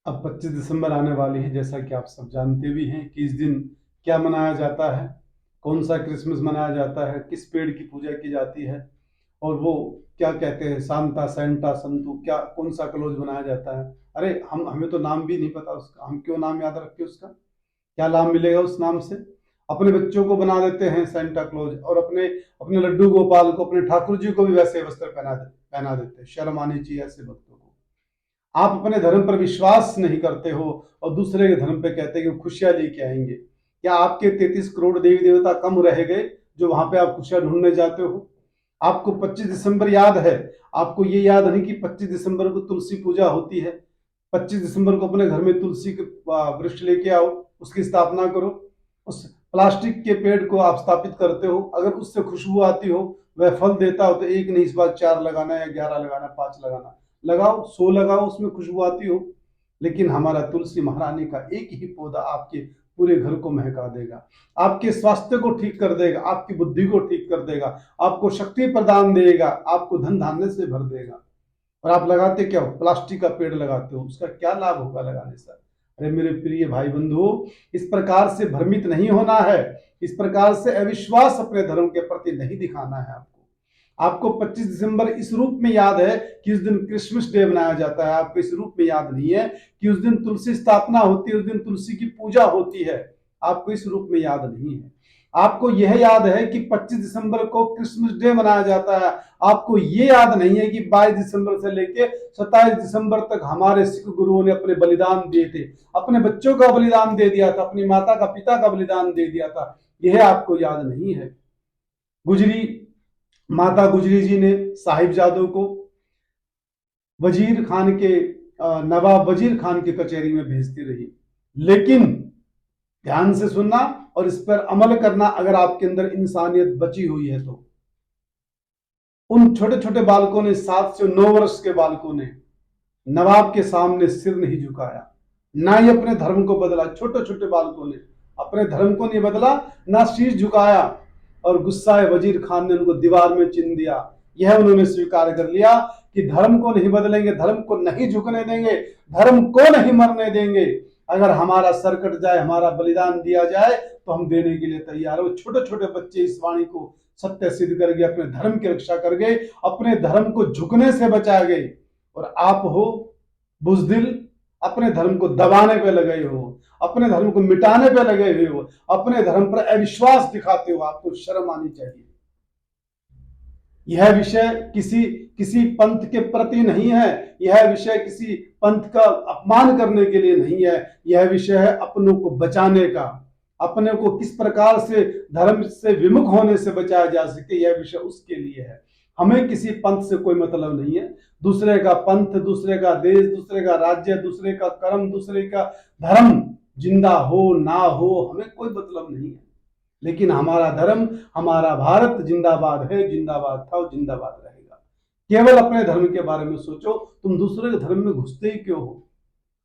अब 25 दिसंबर आने वाली है, जैसा कि आप सब जानते भी हैं कि इस दिन क्या मनाया जाता है, कौन सा क्रिसमस मनाया जाता है, किस पेड़ की पूजा की जाती है और वो क्या कहते हैं, सांता सेंटा संतू, क्या कौन सा क्लॉज बनाया जाता है। अरे हमें तो नाम भी नहीं पता उसका, हम क्यों नाम याद रखें उसका? क्या लाभ मिलेगा उस नाम से? अपने बच्चों को बना देते हैं सेंटा क्लॉज और अपने अपने लड्डू गोपाल को, अपने ठाकुर जी को भी वैसे वस्त्र पहना देते हैं। शर्म आनी चाहिए ऐसे भक्तों को। आप अपने धर्म पर विश्वास नहीं करते हो और दूसरे के धर्म पे कहते हैं कि खुशियां लेके आएंगे। क्या आपके 33 करोड़ देवी देवता कम रह गए जो वहां पे आप खुशियां ढूंढने जाते हो? आपको 25 दिसंबर याद है, आपको ये याद नहीं कि 25 दिसंबर को तुलसी पूजा होती है। 25 दिसंबर को अपने घर में तुलसी के वृक्ष लेके आओ, उसकी स्थापना करो। उस प्लास्टिक के पेड़ को आप स्थापित करते हो, अगर उससे खुशबू आती हो, वह फल देता हो, तो एक नहीं इस बार 4 लगाना या 11 लगाना, 5 लगाना, लगाओ, 100 लगाओ, उसमें खुशबू आती हो। लेकिन हमारा तुलसी महारानी का एक ही पौधा आपके पूरे घर को महका देगा, आपके स्वास्थ्य को ठीक कर देगा, आपकी बुद्धि को ठीक कर देगा, आपको शक्ति प्रदान देगा, आपको धन धान्य से भर देगा। और आप लगाते क्या हो? प्लास्टिक का पेड़ लगाते हो, उसका क्या लाभ होगा लगाने से? अरे मेरे प्रिय भाई बंधुओं, इस प्रकार से भ्रमित नहीं होना है, इस प्रकार से अविश्वास अपने धर्म के प्रति नहीं दिखाना है। आपको 25 दिसंबर इस रूप में याद है कि उस दिन क्रिसमस डे मनाया जाता है, आपको इस रूप में याद नहीं है कि उस दिन तुलसी स्थापना होती है, उस दिन तुलसी की पूजा होती है। आपको इस रूप में याद नहीं है। आपको यह याद है कि 25 दिसंबर को क्रिसमस डे मनाया जाता है। आपको ये याद नहीं है कि 22 दिसंबर से लेके 27 दिसंबर तक हमारे सिख गुरुओं ने अपने बलिदान दिए थे, अपने बच्चों का बलिदान दे दिया था, अपनी माता का पिता का बलिदान दे दिया था। यह आपको याद नहीं है। गुजरी माता गुजरी जी ने साहिबजादों को वजीर खान के नवाब वजीर खान की कचहरी में भेजती रही। लेकिन ध्यान से सुनना और इस पर अमल करना, अगर आपके अंदर इंसानियत बची हुई है तो। उन छोटे छोटे बालकों ने, 7 से 9 वर्ष के बालकों ने नवाब के सामने सिर नहीं झुकाया, ना ही अपने धर्म को बदला। छोटे छोटे बालकों ने अपने धर्म को नहीं बदला, ना शीश झुकाया। और गुस्साए वजीर खान ने उनको दीवार में चिन दिया। यह उन्होंने स्वीकार कर लिया कि धर्म को नहीं बदलेंगे, धर्म को नहीं झुकने देंगे, धर्म को नहीं मरने देंगे। अगर हमारा सर कट जाए, हमारा बलिदान दिया जाए, तो हम देने के लिए तैयार है। वो छोटे छोटे बच्चे इस वाणी को सत्य सिद्ध कर गए, अपने धर्म की रक्षा कर गए, अपने धर्म को झुकने से बचा गए। और आप हो बुजदिल, अपने धर्म को दबाने पे लगे हो, अपने धर्म को मिटाने पे लगे हुए हो, अपने धर्म पर अविश्वास दिखाते हो। आपको शर्म आनी चाहिए। यह विषय किसी किसी पंथ के प्रति नहीं है, यह विषय किसी पंथ का अपमान करने के लिए नहीं है। यह विषय है अपनों को बचाने का, अपने को किस प्रकार से धर्म से विमुख होने से बचाया जा सके, यह विषय उसके लिए है। हमें किसी पंथ से कोई मतलब नहीं है। दूसरे का पंथ, दूसरे का देश, दूसरे का राज्य, दूसरे का कर्म, दूसरे का धर्म जिंदा हो ना हो, हमें कोई मतलब नहीं है। लेकिन हमारा धर्म, हमारा भारत जिंदाबाद है, जिंदाबाद था और जिंदाबाद रहेगा। केवल अपने धर्म के बारे में सोचो, तुम दूसरे के धर्म में घुसते ही क्यों हो?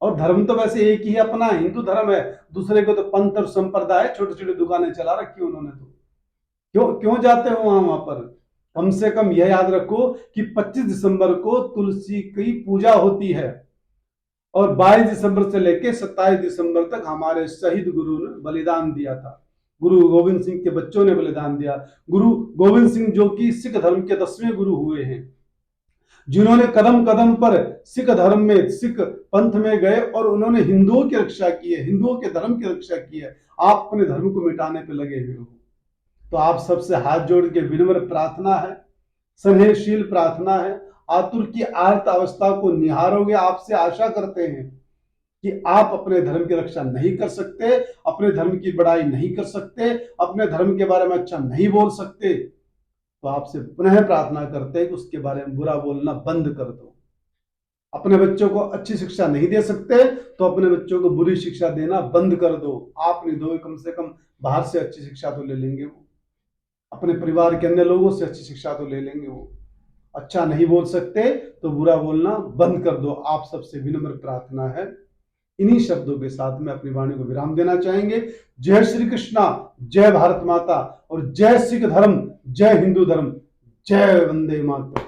और धर्म तो वैसे एक ही अपना हिंदू धर्म है, दूसरे को तो पंथ और संप्रदाय, छोटी छोटी दुकानें चला रखी उन्होंने। तो क्यों क्यों जाते हो वहां पर? कम से कम यह याद रखो कि 25 दिसंबर को तुलसी की पूजा होती है और 22 दिसंबर से लेकर 27 दिसंबर तक हमारे शहीद गुरु ने बलिदान दिया था। गुरु गोविंद सिंह के बच्चों ने बलिदान दिया। गुरु गोविंद सिंह जो कि सिख धर्म के 10वें गुरु हुए हैं, जिन्होंने कदम कदम पर सिख धर्म में, सिख पंथ में गए और उन्होंने हिंदुओं की रक्षा की है, हिंदुओं के धर्म की रक्षा की है। आप अपने धर्म को मिटाने पर लगे हुए हो। तो आप सबसे हाथ जोड़ के विनम्र प्रार्थना है, स्नेहशील प्रार्थना है, आतुर की आर्त अवस्था को निहारोगे। आपसे आशा करते हैं कि आप अपने धर्म की रक्षा नहीं कर सकते, अपने धर्म की बड़ाई नहीं कर सकते, अपने धर्म के बारे में अच्छा नहीं बोल सकते, तो आपसे पुनः प्रार्थना करते हैं कि उसके बारे में बुरा बोलना बंद कर दो। अपने बच्चों को अच्छी शिक्षा नहीं दे सकते तो अपने बच्चों को बुरी शिक्षा देना बंद कर दो। आप नहीं दोगे, कम से कम बाहर से अच्छी शिक्षा तो ले लेंगे वो, अपने परिवार के अन्य लोगों से अच्छी शिक्षा तो ले लेंगे वो। अच्छा नहीं बोल सकते तो बुरा बोलना बंद कर दो। आप सबसे विनम्र प्रार्थना है। इन्हीं शब्दों के साथ में अपनी वाणी को विराम देना चाहेंगे। जय श्री कृष्णा, जय भारत माता और जय सिख धर्म, जय हिंदू धर्म, जय वंदे मातरम।